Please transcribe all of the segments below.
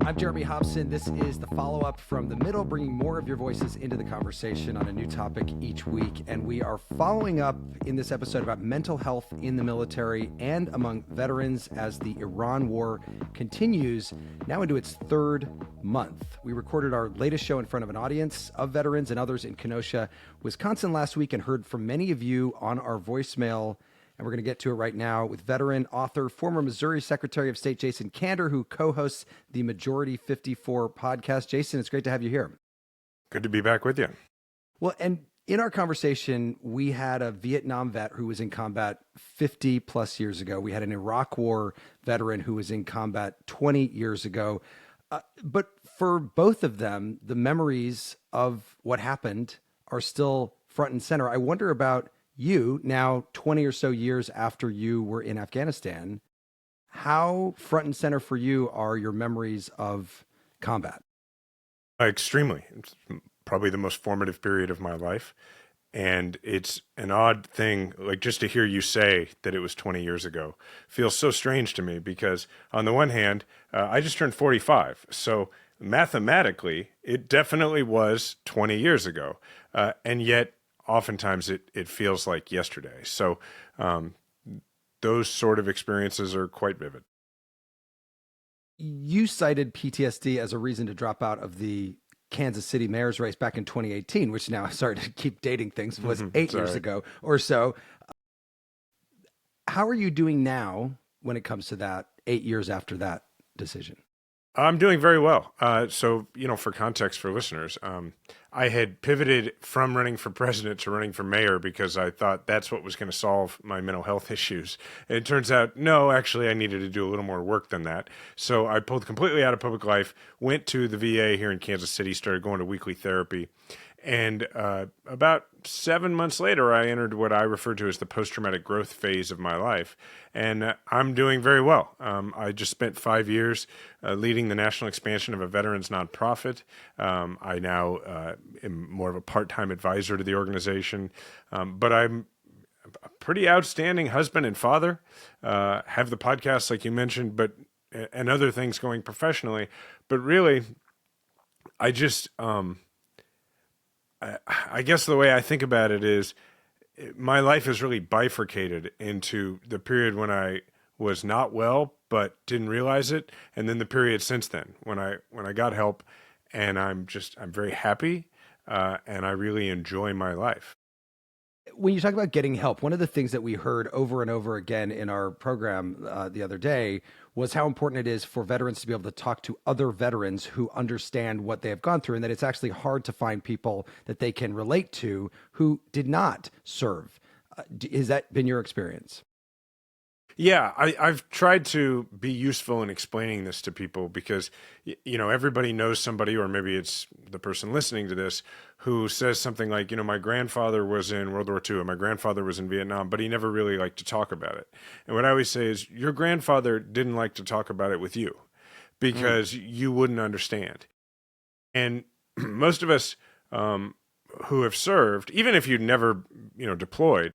I'm Jeremy Hobson. This is the follow-up from the middle, bringing more of your voices into the conversation on a new topic each week. And we are following up in this episode about mental health in the military and among veterans as the Iran war continues now into its third month. We recorded our latest show in front of an audience of veterans and others in Kenosha, Wisconsin last week, and heard from many of you on our voicemail. And we're going to get to it right now with veteran, author, former Missouri Secretary of State Jason Kander, who co-hosts the Majority 54 podcast. Jason, it's great to have you here. Good to be back with you. Well, and in our conversation, we had a Vietnam vet who was in combat 50 plus years ago. We had an Iraq War veteran who was in combat 20 years ago. But for both of them, the memories of what happened are still front and center. I wonder about you, now 20 or so years after you were in Afghanistan. How front and center for you are your memories of combat? Extremely. It's probably the most formative period of my life. And it's an odd thing, like just to hear you say that it was 20 years ago feels so strange to me because on the one hand, I just turned 45. So mathematically, it definitely was 20 years ago. And yet, oftentimes it feels like yesterday. So those sort of experiences are quite vivid. You cited PTSD as a reason to drop out of the Kansas City mayor's race back in 2018, which now, sorry to keep dating things, was 8 years ago or so. How are you doing now when it comes to that 8 years after that decision? I'm doing very well. So, for context for listeners, I had pivoted from running for president to running for mayor because I thought that's what was going to solve my mental health issues. And it turns out, no, actually, I needed to do a little more work than that. So I pulled completely out of public life, went to the VA here in Kansas City, started going to weekly therapy. And about 7 months later, I entered what I refer to as the post-traumatic growth phase of my life. And I'm doing very well. I just spent 5 years leading the national expansion of a veterans nonprofit. I now am more of a part-time advisor to the organization. But I'm a pretty outstanding husband and father, have the podcast like you mentioned, and other things going professionally. But really, I just... I guess the way I think about it is my life is really bifurcated into the period when I was not well, but didn't realize it. And then the period since then when I got help, and I'm very happy. And I really enjoy my life. When you talk about getting help, one of the things that we heard over and over again in our program the other day was how important it is for veterans to be able to talk to other veterans who understand what they have gone through, and that it's actually hard to find people that they can relate to who did not serve. Has that been your experience? Yeah, I've tried to be useful in explaining this to people because, everybody knows somebody, or maybe it's the person listening to this, who says something like, my grandfather was in World War II and my grandfather was in Vietnam, but he never really liked to talk about it. And what I always say is, your grandfather didn't like to talk about it with you because you wouldn't understand. And most of us who have served, even if you'd never, deployed,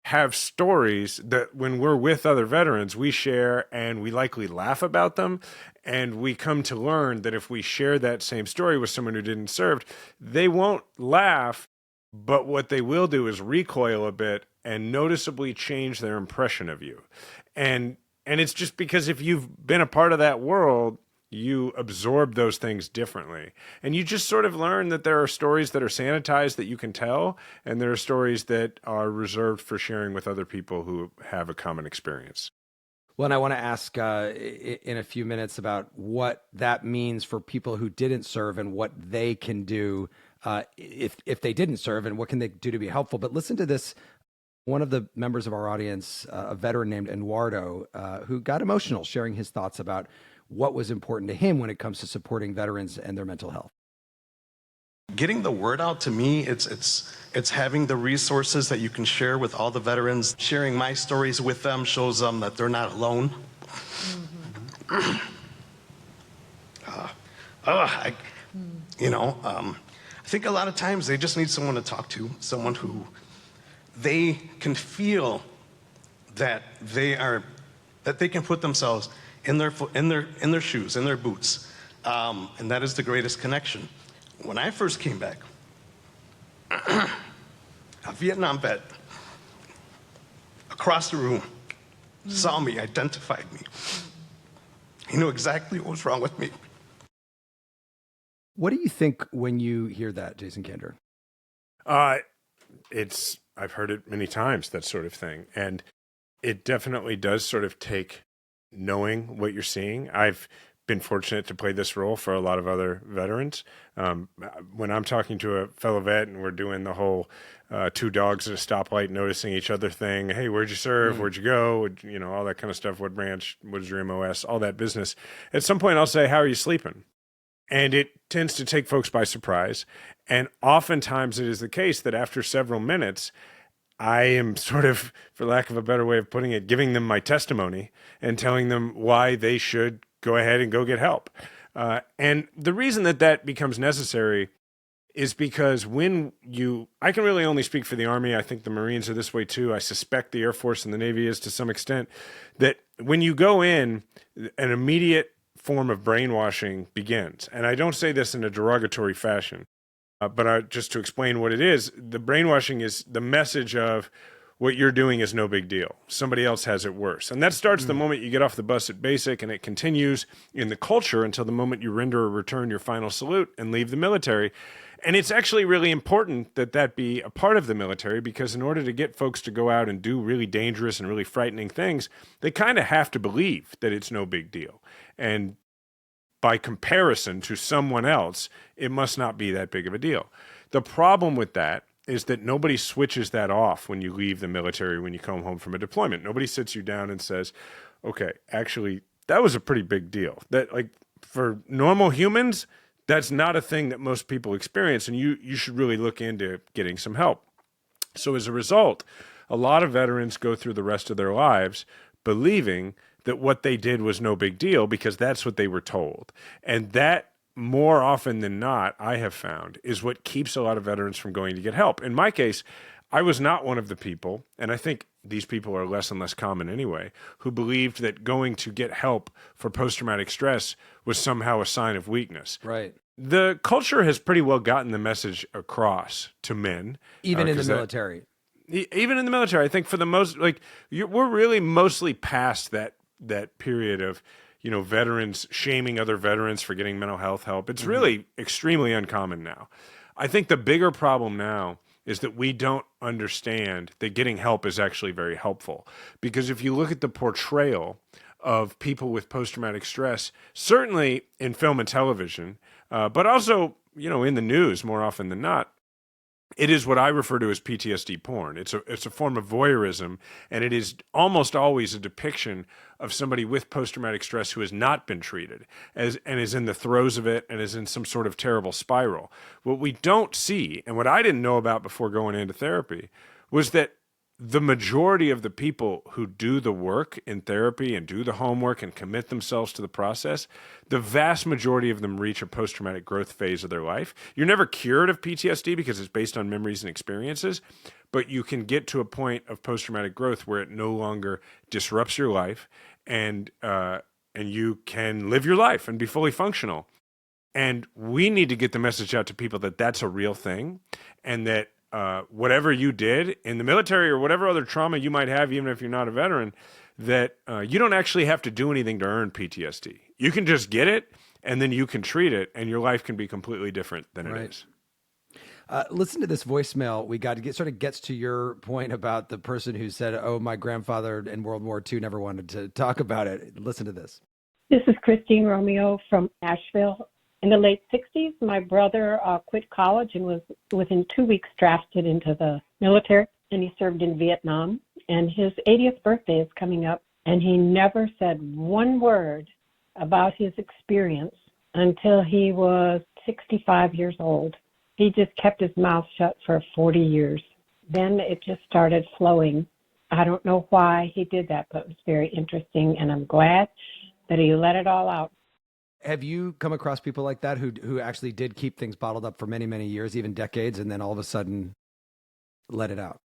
have stories that when we're with other veterans, we share and we likely laugh about them. And we come to learn that if we share that same story with someone who didn't serve, they won't laugh, but what they will do is recoil a bit and noticeably change their impression of you. And it's just because if you've been a part of that world, you absorb those things differently. And you just sort of learn that there are stories that are sanitized that you can tell, and there are stories that are reserved for sharing with other people who have a common experience. Well, and I want to ask in a few minutes about what that means for people who didn't serve and what they can do if they didn't serve, and what can they do to be helpful. But listen to this. One of the members of our audience, a veteran named Eduardo, who got emotional sharing his thoughts about what was important to him when it comes to supporting veterans and their mental health. Getting the word out, to me, it's having the resources that you can share with all the veterans. Sharing my stories with them shows them that they're not alone. I think a lot of times they just need someone to talk to, someone who they can feel that they can put themselves in their shoes, in their boots, And that is the greatest connection. When I first came back, a Vietnam vet across the room saw me, identified me. He knew exactly what was wrong with me. What do you think when you hear that, Jason Kander? I've heard it many times, that sort of thing. And it definitely does sort of take knowing what you're seeing. I've been fortunate to play this role for a lot of other veterans. When I'm talking to a fellow vet and we're doing the whole two dogs at a stoplight noticing each other thing, hey, where'd you serve? Where'd you go? You know, all that kind of stuff. What branch? What is your MOS? All that business. At some point I'll say, how are you sleeping? And it tends to take folks by surprise. And oftentimes it is the case that after several minutes, I am sort of, for lack of a better way of putting it, giving them my testimony and telling them why they should go ahead and go get help. And the reason that that becomes necessary is because I can really only speak for the Army. I think the Marines are this way too. I suspect the Air Force and the Navy is to some extent, that when you go in, an immediate form of brainwashing begins. And I don't say this in a derogatory fashion, but just to explain what it is, the brainwashing is the message of what you're doing is no big deal. Somebody else has it worse. And that starts the moment you get off the bus at basic, and it continues in the culture until the moment you render or return your final salute and leave the military. And it's actually really important that that be a part of the military, because in order to get folks to go out and do really dangerous and really frightening things, they kind of have to believe that it's no big deal. And by comparison to someone else, it must not be that big of a deal. The problem with that is that nobody switches that off when you leave the military, when you come home from a deployment. Nobody sits you down and says, okay, actually, that was a pretty big deal. That, like, for normal humans, that's not a thing that most people experience, and you should really look into getting some help. So as a result, a lot of veterans go through the rest of their lives believing that what they did was no big deal because that's what they were told. And that, more often than not, I have found, is what keeps a lot of veterans from going to get help. In my case, I was not one of the people, and I think these people are less and less common anyway, who believed that going to get help for post-traumatic stress was somehow a sign of weakness. Right. The culture has pretty well gotten the message across to men. Even in the military. Even in the military, I think for the most, we're really mostly past that period of, veterans shaming other veterans for getting mental health help. It's really extremely uncommon now. I think the bigger problem now is that we don't understand that getting help is actually very helpful. Because if you look at the portrayal of people with post-traumatic stress, certainly in film and television, but also, in the news more often than not, it is what I refer to as PTSD porn. It's a form of voyeurism, and it is almost always a depiction of somebody with post-traumatic stress who has not been treated and is in the throes of it and is in some sort of terrible spiral. What we don't see, and what I didn't know about before going into therapy, was that the majority of the people who do the work in therapy and do the homework and commit themselves to the process, the vast majority of them reach a post-traumatic growth phase of their life. You're never cured of PTSD because it's based on memories and experiences, but you can get to a point of post-traumatic growth where it no longer disrupts your life, and you can live your life and be fully functional. And we need to get the message out to people that that's a real thing, and that whatever you did in the military or whatever other trauma you might have, even if you're not a veteran, that you don't actually have to do anything to earn PTSD. You can just get it, and then you can treat it, and your life can be completely different than it is. Listen to this voicemail we got. It sort of gets to your point about the person who said, oh, my grandfather in World War II never wanted to talk about it. Listen to this. This is Christine Romeo from Asheville. In the late 60s, my brother quit college and was within 2 weeks drafted into the military, and he served in Vietnam. And his 80th birthday is coming up, and he never said one word about his experience until he was 65 years old. He just kept his mouth shut for 40 years. Then it just started flowing. I don't know why he did that, but it was very interesting, and I'm glad that he let it all out. Have you come across people like that who actually did keep things bottled up for many, many years, even decades, and then all of a sudden let it out?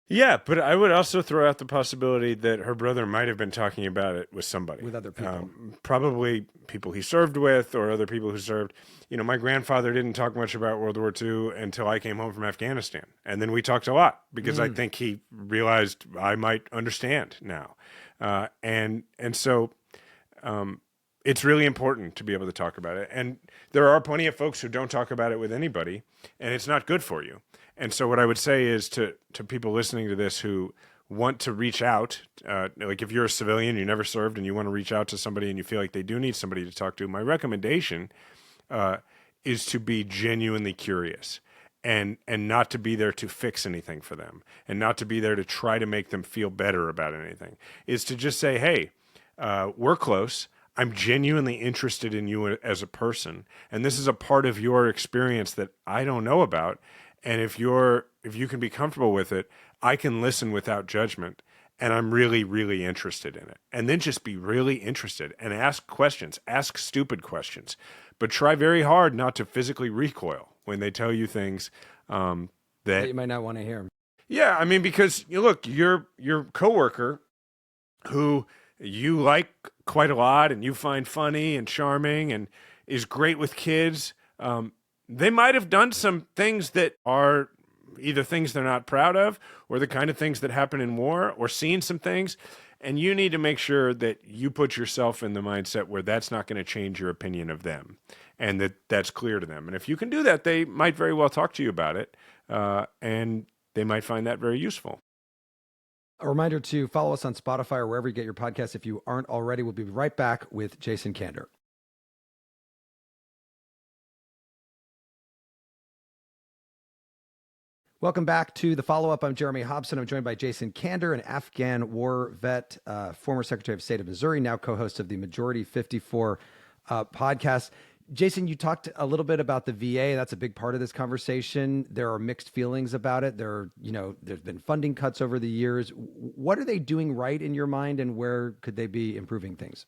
Yeah, but I would also throw out the possibility that her brother might have been talking about it with somebody. With other people. Probably people he served with or other people who served. My grandfather didn't talk much about World War II until I came home from Afghanistan. And then we talked a lot because I think he realized I might understand now. So it's really important to be able to talk about it. And there are plenty of folks who don't talk about it with anybody, and it's not good for you. And so what I would say is to people listening to this who want to reach out, like if you're a civilian, you never served, and you want to reach out to somebody and you feel like they do need somebody to talk to, my recommendation is to be genuinely curious and not to be there to fix anything for them and not to be there to try to make them feel better about anything. Is to just say, hey, we're close. I'm genuinely interested in you as a person, and this is a part of your experience that I don't know about. And if you can be comfortable with it, I can listen without judgment, and I'm really, really interested in it. And then just be really interested and ask questions, ask stupid questions, but try very hard not to physically recoil when they tell you things that you might not want to hear. Yeah, I mean, because look, your coworker who you like quite a lot and you find funny and charming and is great with kids, they might have done some things that are either things they're not proud of or the kind of things that happen in war or seen some things. And you need to make sure that you put yourself in the mindset where that's not going to change your opinion of them and that that's clear to them. And if you can do that, they might very well talk to you about it, and they might find that very useful. A reminder to follow us on Spotify or wherever you get your podcasts if you aren't already. We'll be right back with Jason Kander. Welcome back to the follow-up. I'm Jeremy Hobson. I'm joined by Jason Kander, an Afghan war vet, former Secretary of State of Missouri, now co-host of the Majority 54 podcast. Jason, you talked a little bit about the VA. That's a big part of this conversation. There are mixed feelings about it. There's been funding cuts over the years. What are they doing right in your mind, and where could they be improving things?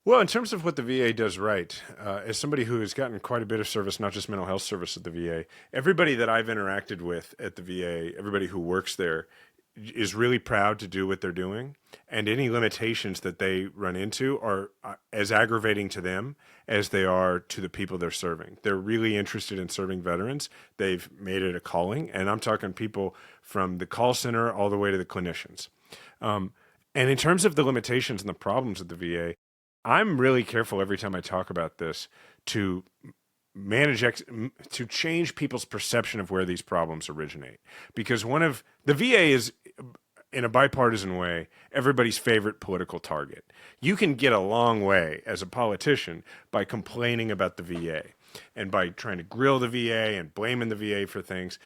Well, in terms of what the VA does right, as somebody who has gotten quite a bit of service, not just mental health service at the VA, everybody that I've interacted with at the VA, everybody who works there, is really proud to do what they're doing. And any limitations that they run into are as aggravating to them as they are to the people they're serving. They're really interested in serving veterans. They've made it a calling. And I'm talking people from the call center all the way to the clinicians. And in terms of the limitations and the problems at the VA, I'm really careful every time I talk about this to to change people's perception of where these problems originate. Because the VA is, in a bipartisan way, everybody's favorite political target. You can get a long way as a politician by complaining about the VA and by trying to grill the VA and blaming the VA for things.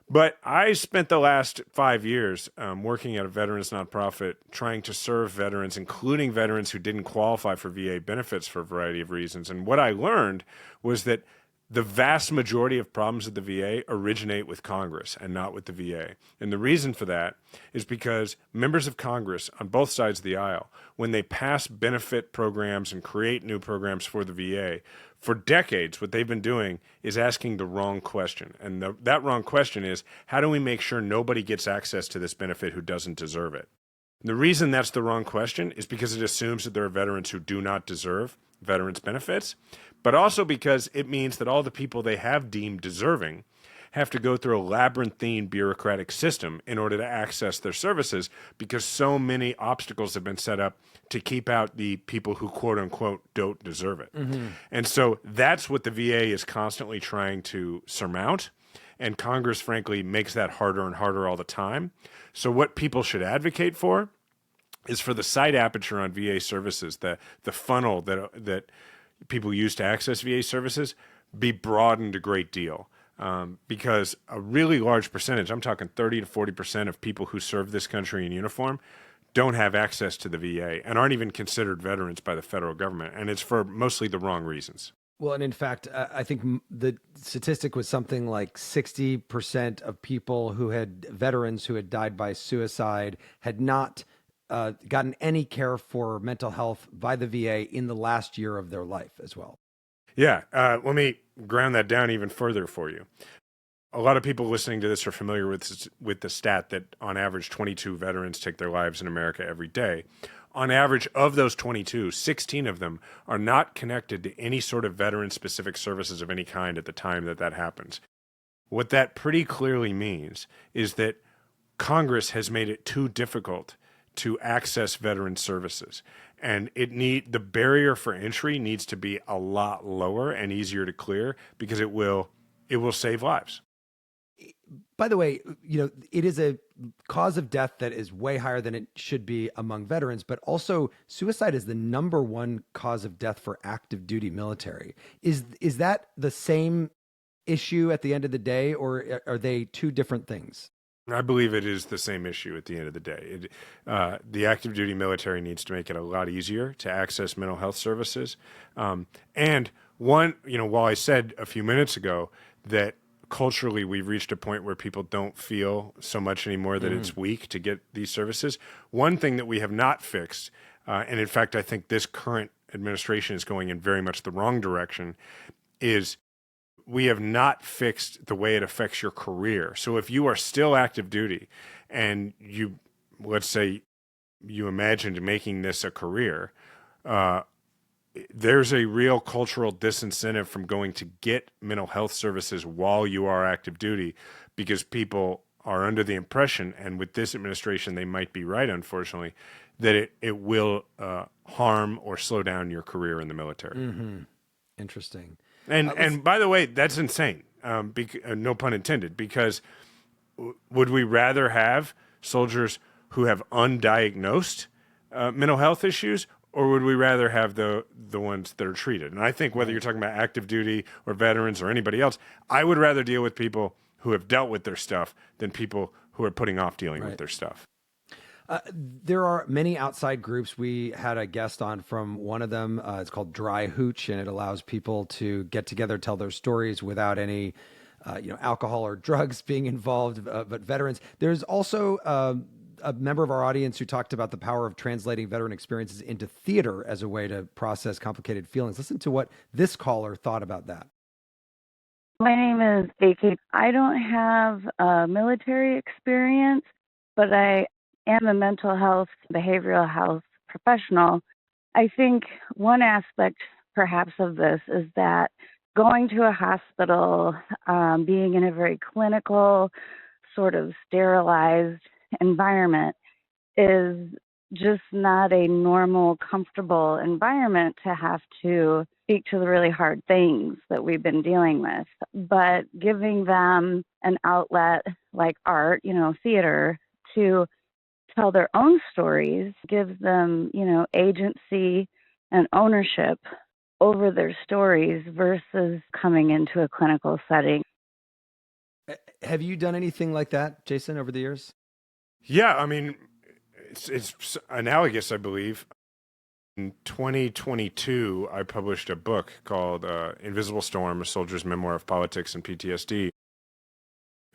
But I spent the last 5 years working at a veterans nonprofit trying to serve veterans, including veterans who didn't qualify for VA benefits for a variety of reasons. And what I learned was that the vast majority of problems at the VA originate with Congress and not with the VA. And the reason for that is because members of Congress on both sides of the aisle, when they pass benefit programs and create new programs for the VA, for decades, what they've been doing is asking the wrong question. And that wrong question is, how do we make sure nobody gets access to this benefit who doesn't deserve it? And the reason that's the wrong question is because it assumes that there are veterans who do not deserve veterans benefits, but also because it means that all the people they have deemed deserving have to go through a labyrinthine bureaucratic system in order to access their services because so many obstacles have been set up to keep out the people who, quote unquote, don't deserve it. Mm-hmm. And so that's what the VA is constantly trying to surmount. And Congress, frankly, makes that harder and harder all the time. So what people should advocate for is for the sight aperture on VA services, the funnel that people use to access VA services, be broadened a great deal. Because a really large percentage, I'm talking 30 to 40% of people who serve this country in uniform, don't have access to the VA and aren't even considered veterans by the federal government. And it's for mostly the wrong reasons. Well, and in fact, I think the statistic was something like 60% of people veterans who had died by suicide had not gotten any care for mental health by the VA in the last year of their life as well. Yeah. Let me ground that down even further for you. A lot of people listening to this are familiar with the stat that on average 22 veterans take their lives in America every day. On average, of those 22, 16 of them are not connected to any sort of veteran-specific services of any kind at the time that that happens. What that pretty clearly means is that Congress has made it too difficult to access veteran services. And the barrier for entry needs to be a lot lower and easier to clear, because it will save lives. By the way, it is a cause of death that is way higher than it should be among veterans, but also suicide is the number one cause of death for active duty military. Is that the same issue at the end of the day, or are they two different things? I believe it is the same issue at the end of the day. The active duty military needs to make it a lot easier to access mental health services. And while I said a few minutes ago that culturally we've reached a point where people don't feel so much anymore that it's weak to get these services, one thing that we have not fixed, and in fact I think this current administration is going in very much the wrong direction, is we have not fixed the way it affects your career. So if you are still active duty and let's say you imagined making this a career, there's a real cultural disincentive from going to get mental health services while you are active duty, because people are under the impression, and with this administration they might be right, unfortunately, that it will harm or slow down your career in the military. Mm-hmm. Interesting. And by the way, that's insane. No pun intended, because would we rather have soldiers who have undiagnosed mental health issues, or would we rather have the ones that are treated? And I think whether you're talking about active duty or veterans or anybody else, I would rather deal with people who have dealt with their stuff than people who are putting off dealing with their stuff. There are many outside groups. We had a guest on from one of them. It's called Dry Hooch, and it allows people to get together, tell their stories without any, alcohol or drugs being involved. But veterans, there's also a member of our audience who talked about the power of translating veteran experiences into theater as a way to process complicated feelings. Listen to what this caller thought about that. My name is AK. I don't have a military experience, but I am a mental health, behavioral health professional. I think one aspect perhaps of this is that going to a hospital, being in a very clinical, sort of sterilized environment is just not a normal, comfortable environment to have to speak to the really hard things that we've been dealing with. But giving them an outlet like art, theater, to tell their own stories gives them, agency and ownership over their stories versus coming into a clinical setting. Have you done anything like that, Jason, over the years? Yeah, I mean, it's analogous, I believe. In 2022, I published a book called Invisible Storm, A Soldier's Memoir of Politics and PTSD.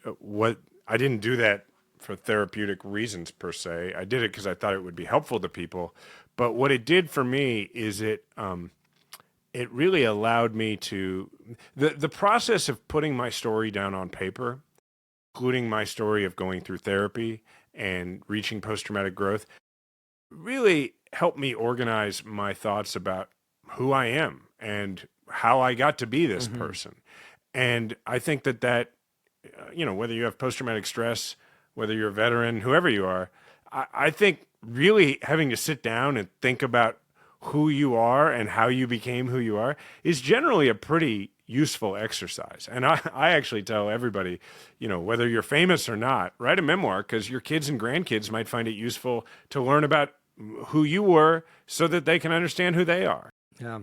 I didn't do that for therapeutic reasons per se. I did it because I thought it would be helpful to people. But what it did for me is it really allowed me to the process of putting my story down on paper, including my story of going through therapy and reaching post-traumatic growth, really helped me organize my thoughts about who I am and how I got to be this person. And I think that whether you have post-traumatic stress, whether you're a veteran, whoever you are, I think really having to sit down and think about who you are and how you became who you are is generally a pretty useful exercise. And I actually tell everybody, whether you're famous or not, write a memoir, because your kids and grandkids might find it useful to learn about who you were so that they can understand who they are. Yeah.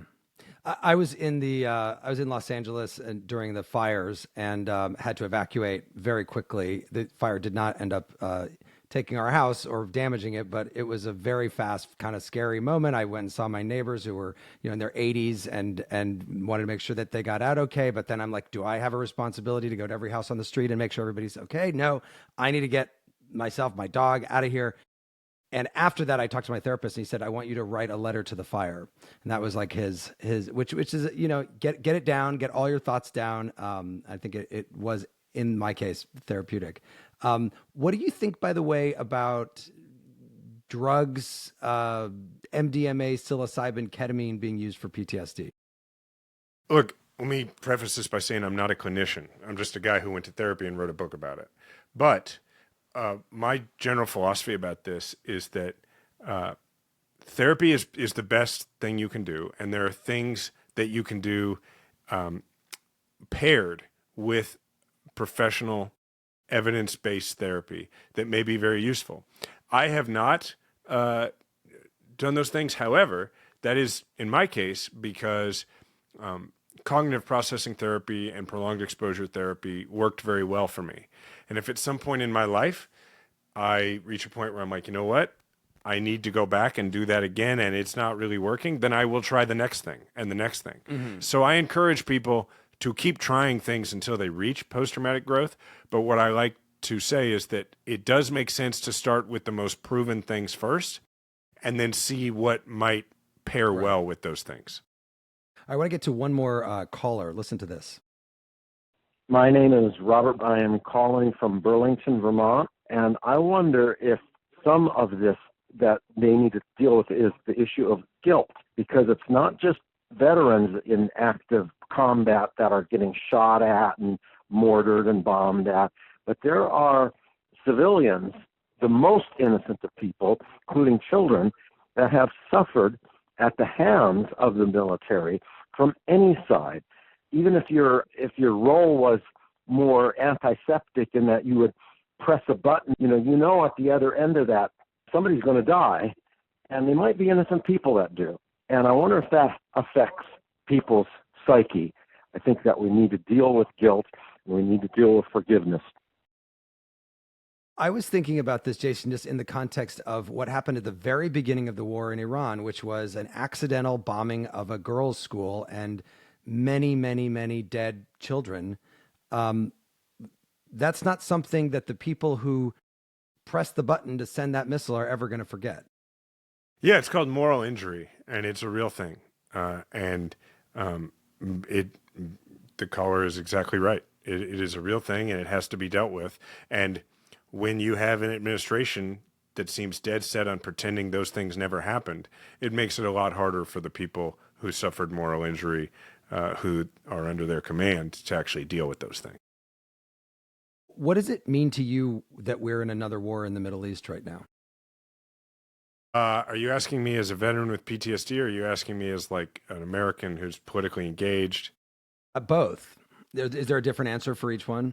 I was in Los Angeles during the fires and had to evacuate very quickly. The fire did not end up taking our house or damaging it, but it was a very fast, kind of scary moment. I went and saw my neighbors who were, in their 80s and wanted to make sure that they got out okay. But then I'm like, do I have a responsibility to go to every house on the street and make sure everybody's okay? No, I need to get myself, my dog out of here. And after that, I talked to my therapist and he said, I want you to write a letter to the fire. And that was like his, which is, get it down, get all your thoughts down. I think it was in my case, therapeutic. What do you think, by the way, about drugs, MDMA, psilocybin, ketamine being used for PTSD? Look, let me preface this by saying I'm not a clinician. I'm just a guy who went to therapy and wrote a book about it. But my general philosophy about this is that therapy is the best thing you can do, and there are things that you can do paired with professional evidence-based therapy that may be very useful. I have not done those things. However, that is, in my case, because cognitive processing therapy and prolonged exposure therapy worked very well for me. And if at some point in my life, I reach a point where I'm like, you know what? I need to go back and do that again, and it's not really working, then I will try the next thing and the next thing. Mm-hmm. So I encourage people to keep trying things until they reach post-traumatic growth. But what I like to say is that it does make sense to start with the most proven things first and then see what might pair well with those things. I want to get to one more caller. Listen to this. My name is Robert. I am calling from Burlington, Vermont, and I wonder if some of this that they need to deal with is the issue of guilt, because it's not just veterans in active combat that are getting shot at and mortared and bombed at, but there are civilians, the most innocent of people, including children, that have suffered at the hands of the military from any side. Even if your role was more antiseptic in that you would press a button, you know at the other end of that, somebody's going to die, and they might be innocent people that do. And I wonder if that affects people's psyche. I think that we need to deal with guilt, and we need to deal with forgiveness. I was thinking about this, Jason, just in the context of what happened at the very beginning of the war in Iran, which was an accidental bombing of a girls' school and many, many, many dead children. That's not something that the people who press the button to send that missile are ever going to forget. Yeah, it's called moral injury, and it's a real thing. The caller is exactly right. It is a real thing, and it has to be dealt with. And when you have an administration that seems dead set on pretending those things never happened, it makes it a lot harder for the people who suffered moral injury, who are under their command, to actually deal with those things. What does it mean to you that we're in another war in the Middle East right now? Are you asking me as a veteran with PTSD, or are you asking me as like an American who's politically engaged? Both. Is there a different answer for each one?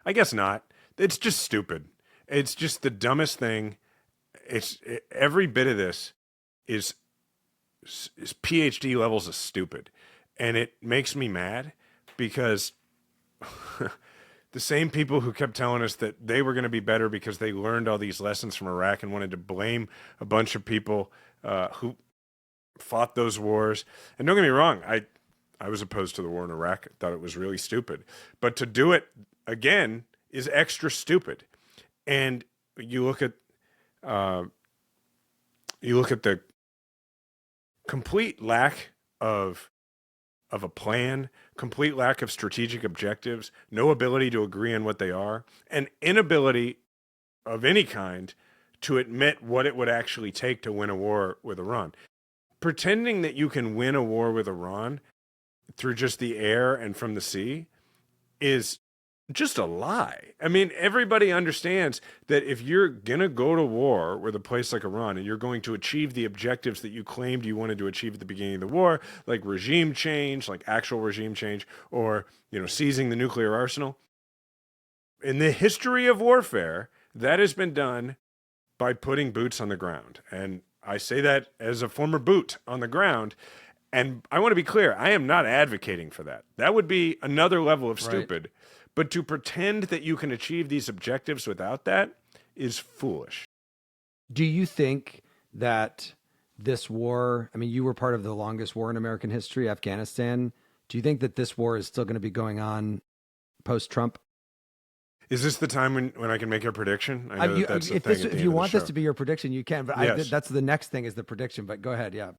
I guess not. It's just stupid. It's just the dumbest thing. Every bit of this is PhD levels of stupid. And it makes me mad because the same people who kept telling us that they were going to be better because they learned all these lessons from Iraq and wanted to blame a bunch of people who fought those wars. And don't get me wrong, I was opposed to the war in Iraq. I thought it was really stupid. But to do it again is extra stupid. And you look at the complete lack of a plan, complete lack of strategic objectives, no ability to agree on what they are, and inability of any kind to admit what it would actually take to win a war with Iran. Pretending that you can win a war with Iran through just the air and from the sea is just a lie. I mean, everybody understands that if you're going to go to war with a place like Iran and you're going to achieve the objectives that you claimed you wanted to achieve at the beginning of the war, like regime change, like actual regime change, or, seizing the nuclear arsenal, in the history of warfare, that has been done by putting boots on the ground. And I say that as a former boot on the ground. And I want to be clear, I am not advocating for that. That would be another level of stupid. Right. But to pretend that you can achieve these objectives without that is foolish. Do you think that this war, I mean, you were part of the longest war in American history, Afghanistan. Do you think that this war is still going to be going on post-Trump? Is this the time when I can make a prediction? I know that's the thing. If you want this to be your prediction, you can. But yes. That's the next thing is the prediction. But go ahead, yeah.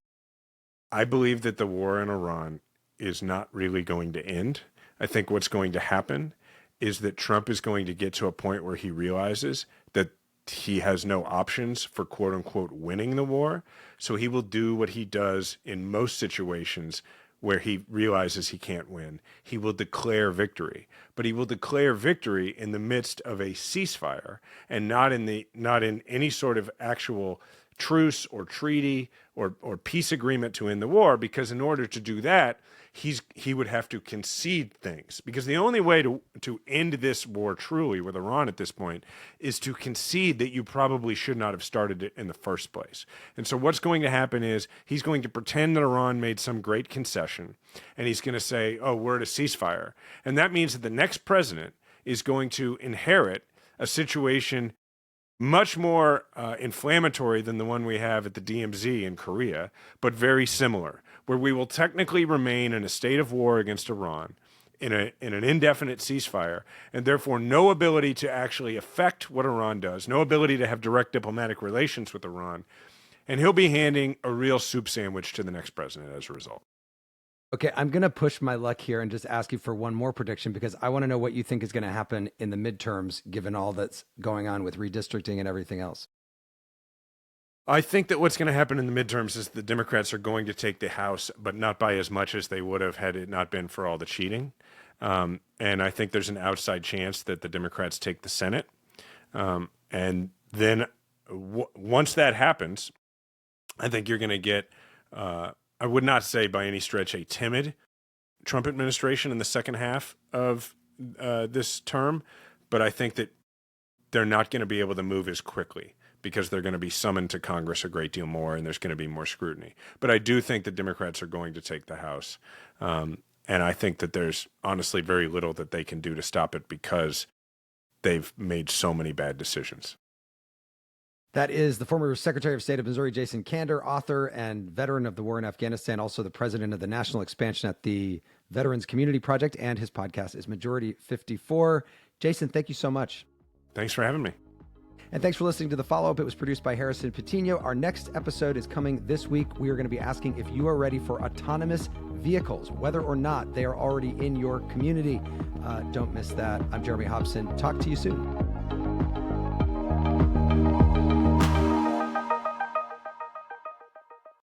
I believe that the war in Iran is not really going to end. I think what's going to happen is that Trump is going to get to a point where he realizes that he has no options for quote unquote winning the war. So he will do what he does in most situations where he realizes he can't win. He will declare victory, but he will declare victory in the midst of a ceasefire and not in any sort of actual truce or treaty or peace agreement to end the war, because in order to do that, he would have to concede things, because the only way to end this war truly with Iran at this point is to concede that you probably should not have started it in the first place. And so what's going to happen is he's going to pretend that Iran made some great concession, and he's going to say, oh, we're at a ceasefire. And that means that the next president is going to inherit a situation much more inflammatory than the one we have at the DMZ in Korea, but very similar, where we will technically remain in a state of war against Iran in an indefinite ceasefire, and therefore no ability to actually affect what Iran does, no ability to have direct diplomatic relations with Iran, and he'll be handing a real soup sandwich to the next president as a result. Okay, I'm going to push my luck here and just ask you for one more prediction, because I want to know what you think is going to happen in the midterms, given all that's going on with redistricting and everything else. I think that what's going to happen in the midterms is the Democrats are going to take the House, but not by as much as they would have had it not been for all the cheating. And I think there's an outside chance that the Democrats take the Senate. And then once that happens, I think you're going to get... I would not say by any stretch a timid Trump administration in the second half of this term, but I think that they're not going to be able to move as quickly because they're going to be summoned to Congress a great deal more, and there's going to be more scrutiny. But I do think the Democrats are going to take the House, and I think that there's honestly very little that they can do to stop it because they've made so many bad decisions. That is the former Secretary of State of Missouri, Jason Kander, author and veteran of the war in Afghanistan, also the president of the national expansion at the Veterans Community Project, and his podcast is Majority 54. Jason, thank you so much. Thanks for having me. And thanks for listening to The Follow-Up. It was produced by Harrison Patino. Our next episode is coming this week. We are going to be asking if you are ready for autonomous vehicles, whether or not they are already in your community. Don't miss that. I'm Jeremy Hobson. Talk to you soon.